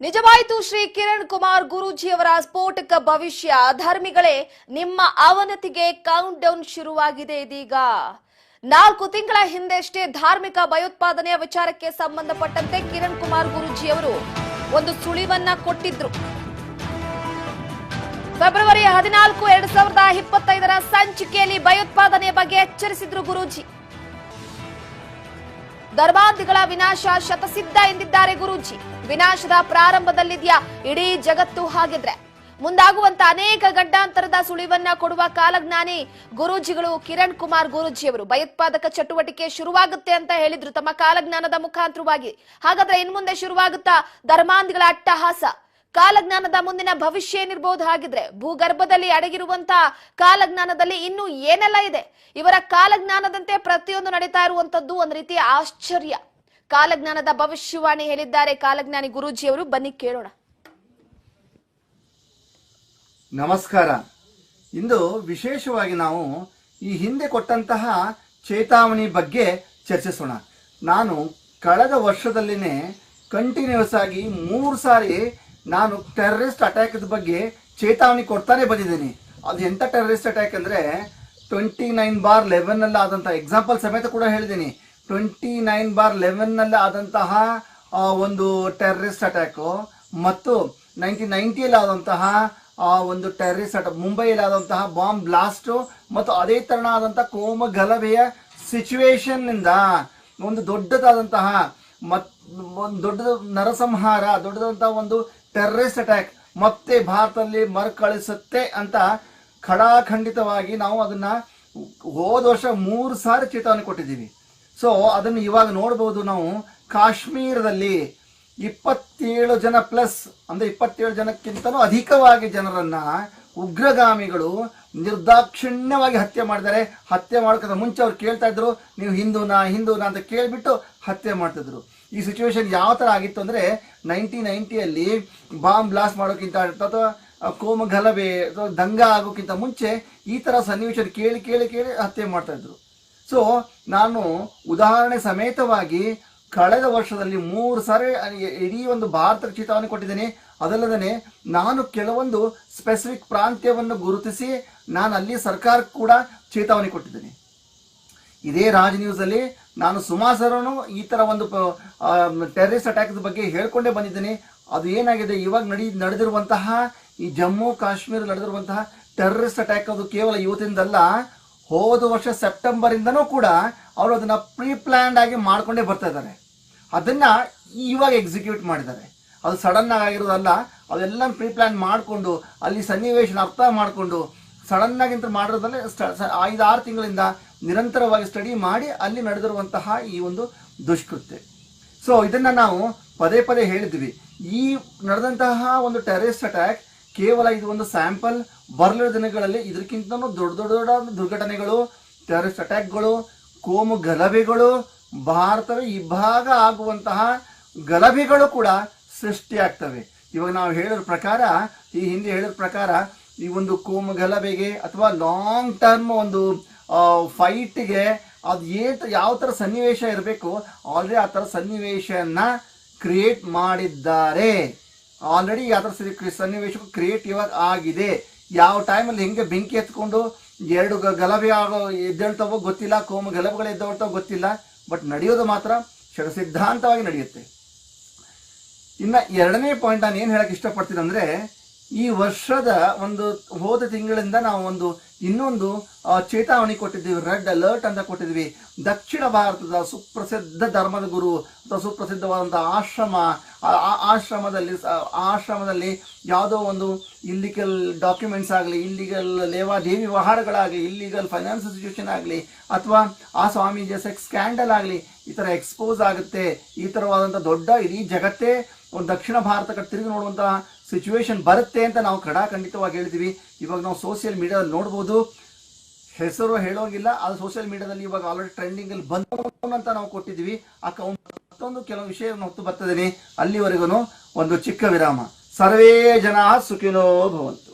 ನಿಜವಾಯಿತು ಶ್ರೀ ಕಿರಣ್ ಕುಮಾರ್ ಗುರೂಜಿಯವರ ಸ್ಫೋಟಕ ಭವಿಷ್ಯ. ಧರ್ಮಿಗಳೇ, ನಿಮ್ಮ ಅವನತಿಗೆ ಕೌಂಟ್ ಡೌನ್ ಶುರುವಾಗಿದೆ. ಇದೀಗ 4 ತಿಂಗಳ ಹಿಂದೆಷ್ಟೇ ಧಾರ್ಮಿಕ ಭಯೋತ್ಪಾದನೆಯ ವಿಚಾರಕ್ಕೆ ಸಂಬಂಧಪಟ್ಟಂತೆ ಕಿರಣ್ ಕುಮಾರ್ ಗುರೂಜಿಯವರು ಒಂದು ಸುಳಿವನ್ನ ಕೊಟ್ಟಿದ್ರು. ಫೆಬ್ರವರಿ 14, 2025 ಸಂಚಿಕೆಯಲ್ಲಿ ಭಯೋತ್ಪಾದನೆಯ ಬಗ್ಗೆ ಎಚ್ಚರಿಸಿದ್ರು ಗುರೂಜಿ. ಧರ್ಮಾಂಧಿಗಳ ವಿನಾಶ ಶತಸಿದ್ಧ ಎಂದಿದ್ದಾರೆ ಗುರೂಜಿ. ವಿನಾಶದ ಪ್ರಾರಂಭದಲ್ಲಿದೆಯಾ ಇಡೀ ಜಗತ್ತು? ಹಾಗಿದ್ರೆ ಮುಂದಾಗುವಂತ ಅನೇಕ ಗಡ್ಡಾಂತರದ ಸುಳಿವನ್ನ ಕೊಡುವ ಕಾಲಜ್ಞಾನಿ ಗುರೂಜಿಗಳು ಕಿರಣ್ ಕುಮಾರ್ ಗುರೂಜಿಯವರು. ಭಯೋತ್ಪಾದಕ ಚಟುವಟಿಕೆ ಶುರುವಾಗುತ್ತೆ ಅಂತ ಹೇಳಿದ್ರು ತಮ್ಮ ಕಾಲಜ್ಞಾನದ ಮುಖಾಂತರವಾಗಿ. ಹಾಗಾದ್ರೆ ಇನ್ ಮುಂದೆ ಶುರುವಾಗುತ್ತಾ ಧರ್ಮಾಂಧಿಗಳ ಅಟ್ಟಹಾಸ? ಕಾಲಜ್ಞಾನದ ಮುಂದಿನ ಭವಿಷ್ಯ ಏನಿರಬಹುದು? ಹಾಗಿದ್ರೆ ಭೂಗರ್ಭದಲ್ಲಿ ಅಡಗಿರುವಂತಹ ಕಾಲಜ್ಞಾನದಲ್ಲಿ ಇನ್ನು ಏನೆಲ್ಲ ಇದೆ? ಇವರ ಕಾಲಜ್ಞಾನದಂತೆ ಪ್ರತಿಯೊಂದು ನಡೀತಾ ಇರುವಂತದ್ದು ಒಂದು ರೀತಿಯ ಆಶ್ಚರ್ಯ. ಕಾಲಜ್ಞಾನದ ಭವಿಷ್ಯವಾಣಿ ಹೇಳಿದ್ದಾರೆ ಕಾಲಜ್ಞಾನಿ ಗುರೂಜಿಯವರು. ಬನ್ನಿ ಕೇಳೋಣ. ನಮಸ್ಕಾರ. ಇಂದು ವಿಶೇಷವಾಗಿ ನಾವು ಈ ಹಿಂದೆ ಕೊಟ್ಟಂತಹ ಚೇತಾವಣಿ ಬಗ್ಗೆ ಚರ್ಚಿಸೋಣ. ನಾನು ಕಳೆದ ವರ್ಷದಲ್ಲಿನೇ ಕಂಟಿನ್ಯೂಸ್ ಆಗಿ 3 ಸಾರಿ ನಾನು ಟೆರರಿಸ್ಟ್ ಅಟ್ಯಾಕ್ ಬಗ್ಗೆ ಚೇತಾವಣಿ ಕೊಡ್ತಾನೆ ಬಂದಿದ್ದೀನಿ. ಅದು ಎಂಥ ಟೆರರಿಸ್ಟ್ ಅಟ್ಯಾಕ್ ಅಂದರೆ 29/11 ಆದಂತಹ ಎಕ್ಸಾಂಪಲ್ ಸಮೇತ ಕೂಡ ಹೇಳಿದ್ದೀನಿ. 29/11 ಆದಂತಹ ಒಂದು ಟೆರರಿಸ್ಟ್ ಅಟ್ಯಾಕು ಮತ್ತು 1990 ಆದಂತಹ ಒಂದು ಟೆರರಿಸ್ಟ್ ಅಟ್ಯಾಕ್, ಮುಂಬೈಯಲ್ಲಿ ಆದಂತಹ ಬಾಂಬ್ ಬ್ಲಾಸ್ಟು ಮತ್ತು ಅದೇ ತರನಾದಂತಹ ಕೋಮ ಗಲಭೆಯ ಸಿಚುವೇಶನ್ ನಿಂದ ಒಂದು ದೊಡ್ಡದಾದಂತಹ ಒಂದು ದೊಡ್ಡ ನರಸಂಹಾರ, ದೊಡ್ಡದಂತಹ ಒಂದು ಟೆರರಿಸ್ಟ್ ಅಟ್ಯಾಕ್ ಮತ್ತೆ ಭಾರತದಲ್ಲಿ ಮರುಕಳಿಸುತ್ತೆ ಅಂತ ಖಡಾಖಂಡಿತವಾಗಿ ನಾವು ಅದನ್ನ ಹೋದ ವರ್ಷ 3 ಸಾರಿ ಚೇತಾವಣೆ ಕೊಟ್ಟಿದ್ದೀವಿ. ಸೊ ಅದನ್ನು ಇವಾಗ ನೋಡಬಹುದು. ನಾವು ಕಾಶ್ಮೀರದಲ್ಲಿ 27 ಜನ ಪ್ಲಸ್ ಅಂದ್ರೆ 27 ಜನಕ್ಕಿಂತಲೂ ಅಧಿಕವಾಗಿ ಜನರನ್ನ ಉಗ್ರಗಾಮಿಗಳು ನಿರ್ದಾಕ್ಷಿಣ್ಯವಾಗಿ ಹತ್ಯೆ ಮಾಡಿದ್ದಾರೆ. ಹತ್ಯೆ ಮಾಡೋಕ್ಕಿಂತ ಮುಂಚೆ ಅವ್ರು ಕೇಳ್ತಾ ಇದ್ರು, ನೀವು ಹಿಂದೂನಾ ಅಂತ ಕೇಳ್ಬಿಟ್ಟು ಹತ್ಯೆ ಮಾಡ್ತಿದ್ರು. ಈ ಸಿಚುವೇಶನ್ ಯಾವ ತರ ಆಗಿತ್ತು ಅಂದ್ರೆ 1990ಯಲ್ಲಿ ಬಾಂಬ್ ಬ್ಲಾಸ್ಟ್ ಮಾಡೋಕ್ಕಿಂತ ಅಥವಾ ಕೋಮ ಗಲಭೆ ಅಥವಾ ದಂಗ ಆಗೋಕ್ಕಿಂತ ಮುಂಚೆ ಈ ತರ ಸನ್ನಿವೇಶ ಕೇಳಿ ಕೇಳಿ ಕೇಳಿ ಹತ್ಯೆ ಮಾಡ್ತಾ ಇದ್ರು. ಸೊ ನಾನು ಉದಾಹರಣೆ ಸಮೇತವಾಗಿ ಕಳೆದ ವರ್ಷದಲ್ಲಿ 3 ಸಾರಿ ಇಡೀ ಒಂದು ಭಾರತ ಚೇತಾವಣೆ ಕೊಟ್ಟಿದ್ದೇನೆ. ಅದಲ್ಲದೆ ನಾನು ಕೆಲವೊಂದು ಸ್ಪೆಸಿಫಿಕ್ ಪ್ರಾಂತ್ಯವನ್ನು ಗುರುತಿಸಿ ನಾನು ಅಲ್ಲಿ ಸರ್ಕಾರಕ್ಕೆ ಕೂಡ ಚೇತಾವಣೆ ಕೊಟ್ಟಿದ್ದೇನೆ. ಇದೇ ರಾಜ್ ನ್ಯೂಸ್ ಅಲ್ಲಿ ನಾನು ಸುಮಾರು ಈ ತರ ಒಂದು ಟೆರರಿಸ್ಟ್ ಅಟ್ಯಾಕ್ ಬಗ್ಗೆ ಹೇಳ್ಕೊಂಡೇ ಬಂದಿದ್ದೇನೆ. ಅದು ಏನಾಗಿದೆ, ಇವಾಗ ನಡೆದಿರುವಂತಹ ಈ ಜಮ್ಮು ಕಾಶ್ಮೀರ ನಡೆದಿರುವಂತಹ ಟೆರರಿಸ್ಟ್ ಅಟ್ಯಾಕ್ ಅದು ಕೇವಲ ಇವತ್ತಿಂದಲ್ಲ, ಹೋದ ವರ್ಷ ಸೆಪ್ಟೆಂಬರ್ ಇಂದನೂ ಕೂಡ ಅವರು ಅದನ್ನ ಪ್ರೀ ಪ್ಲಾನ್ಡ್ ಆಗಿ ಮಾಡ್ಕೊಂಡೇ ಬರ್ತಾ ಇದ್ದಾರೆ. ಅದನ್ನ ಇವಾಗ ಎಕ್ಸಿಕ್ಯೂಟ್ ಮಾಡಿದ್ದಾರೆ. ಅದು ಸಡನ್ ಆಗಿರೋದಲ್ಲ, ಅದೆಲ್ಲ ಪ್ರೀ ಪ್ಲಾನ್ ಮಾಡಿಕೊಂಡು ಅಲ್ಲಿ ಸನ್ನಿವೇಶ ಅರ್ಥ ಮಾಡಿಕೊಂಡು ಸಡನ್ ಆಗಿ ಮಾಡಿರೋದಲ್ಲೇ 5-6 ತಿಂಗಳಿಂದ ನಿರಂತರವಾಗಿ ಸ್ಟಡಿ ಮಾಡಿ ಅಲ್ಲಿ ನಡೆದಿರುವಂತಹ ಈ ಒಂದು ದುಷ್ಕೃತ್ಯ. ಸೊ ಇದನ್ನ ನಾವು ಪದೇ ಪದೇ ಹೇಳಿದ್ವಿ. ಈ ನಡೆದಂತಹ ಒಂದು ಟೆರರಿಸ್ಟ್ ಅಟ್ಯಾಕ್ ಕೇವಲ ಇದು ಒಂದು ಸ್ಯಾಂಪಲ್. ಬರಲಿರೋ ದಿನಗಳಲ್ಲಿ ಇದಕ್ಕಿಂತಲೂ ದೊಡ್ಡ ದೊಡ್ಡ ದುರ್ಘಟನೆಗಳು, ಟೆರರಿಸ್ಟ್ ಅಟ್ಯಾಕ್ಗಳು, ಕೋಮು ಗಲಭೆಗಳು, ಭಾರತದ ಇಬ್ಬಾಗ ಆಗುವಂತಹ ಗಲಭೆಗಳು ಕೂಡ ಸೃಷ್ಟಿಯಾಗ್ತವೆ. ಇವಾಗ ನಾವು ಹೇಳಿದ ಪ್ರಕಾರ, ಈ ಹಿಂದೆ ಹೇಳಿದ ಪ್ರಕಾರ, ಈ ಒಂದು ಕೋಮು ಗಲಭೆಗೆ ಅಥವಾ ಲಾಂಗ್ ಟರ್ಮ್ ಒಂದು ಫೈಟ್ಗೆ ಅದು ಯಾವ ಥರ ಸನ್ನಿವೇಶ ಇರಬೇಕು ಆಲ್ರೆಡಿ ಆ ಥರ ಸನ್ನಿವೇಶನ ಕ್ರಿಯೇಟ್ ಮಾಡಿದ್ದಾರೆ. ಆಲ್ರೆಡಿ ಯಾವ ಥರ ಸನ್ನಿವೇಶ ಕ್ರಿಯೇಟ್ ಇವಾಗ ಆಗಿದೆ. ಯಾವ ಟೈಮಲ್ಲಿ ಹೆಂಗೆ ಬೆಂಕಿ ಎತ್ಕೊಂಡು 2 ಗಲಭೆ ಎದ್ದೇಳ್ತಾವೋ ಗೊತ್ತಿಲ್ಲ, ಕೋಮು ಗಲಭೆಗಳು ಎದ್ದೇಳ್ತಾವೋ ಗೊತ್ತಿಲ್ಲ, ಬಟ್ ನಡೆಯೋದು ಮಾತ್ರ ಸಿದ್ಧಾಂತವಾಗಿ ನಡೆಯುತ್ತೆ. ಇನ್ನು 2ನೇ ಪಾಯಿಂಟ್ ನಾನು ಏನು ಹೇಳಕ್ಕೆ ಇಷ್ಟಪಡ್ತೀನಿ ಅಂದರೆ, ಈ ವರ್ಷದ ಒಂದು ಹೋದ ತಿಂಗಳಿಂದ ನಾವು ಇನ್ನೊಂದು ಚೇತಾವಣಿ ಕೊಟ್ಟಿದ್ದೀವಿ, ರೆಡ್ ಅಲರ್ಟ್ ಅಂತ ಕೊಟ್ಟಿದ್ವಿ. ದಕ್ಷಿಣ ಭಾರತದ ಸುಪ್ರಸಿದ್ಧ ಧರ್ಮದ ಗುರು ಅಥವಾ ಸುಪ್ರಸಿದ್ಧವಾದಂತಹ ಆಶ್ರಮದಲ್ಲಿ ಯಾವುದೋ ಒಂದು ಇಲ್ಲಿಗಲ್ ಡಾಕ್ಯುಮೆಂಟ್ಸ್ ಆಗಲಿ, ಇಲ್ಲಿಗಲ್ ಲೇವಾದೇವಿ ವ್ಯವಹಾರಗಳಾಗಲಿ, ಇಲ್ಲಿಗಲ್ ಫೈನಾನ್ಸ್ ಸಿಚುವೇಶನ್ ಆಗಲಿ, ಅಥವಾ ಆ ಸ್ವಾಮೀಜಿಯ ಸೆಕ್ಸ್ ಸ್ಕ್ಯಾಂಡಲ್ ಆಗಲಿ, ಈ ಥರ ಎಕ್ಸ್ಪೋಸ್ ಆಗುತ್ತೆ. ಈ ಥರವಾದಂಥ ದೊಡ್ಡ ಇಡೀ ಜಗತ್ತೇ ಒಂದು ದಕ್ಷಿಣ ಭಾರತಕ್ಕೆ ತಿರುಗಿ ನೋಡುವಂತಹ ಸಿಚುವೇಶನ್ ಬರುತ್ತೆ ಅಂತ ನಾವು ಖಂಡಿತವಾಗಿ ಹೇಳಿದ್ವಿ. ಇವಾಗ ನಾವು ಸೋಷಿಯಲ್ ಮೀಡಿಯಾದಲ್ಲಿ ನೋಡ್ಬೋದು, ಹೆಸರು ಹೇಳೋಂಗಿಲ್ಲ, ಅದು ಸೋಷಿಯಲ್ ಮೀಡಿಯಾದಲ್ಲಿ ಇವಾಗ ಆಲ್ರೆಡಿ ಟ್ರೆಂಡಿಂಗ್ ಅಲ್ಲಿ ಬಂದ ಅಂತ ನಾವು ಕೊಟ್ಟಿದ್ವಿ. ಮತ್ತೊಂದು ಕೆಲವು ವಿಷಯವನ್ನು ಹೊತ್ತು ಬರ್ತಿದ್ದೀನಿ. ಅಲ್ಲಿವರೆಗೂ ಒಂದು ಚಿಕ್ಕ ವಿರಾಮ. ಸರ್ವೇ ಜನ ಸುಖಿನೋ ಭವಂತು.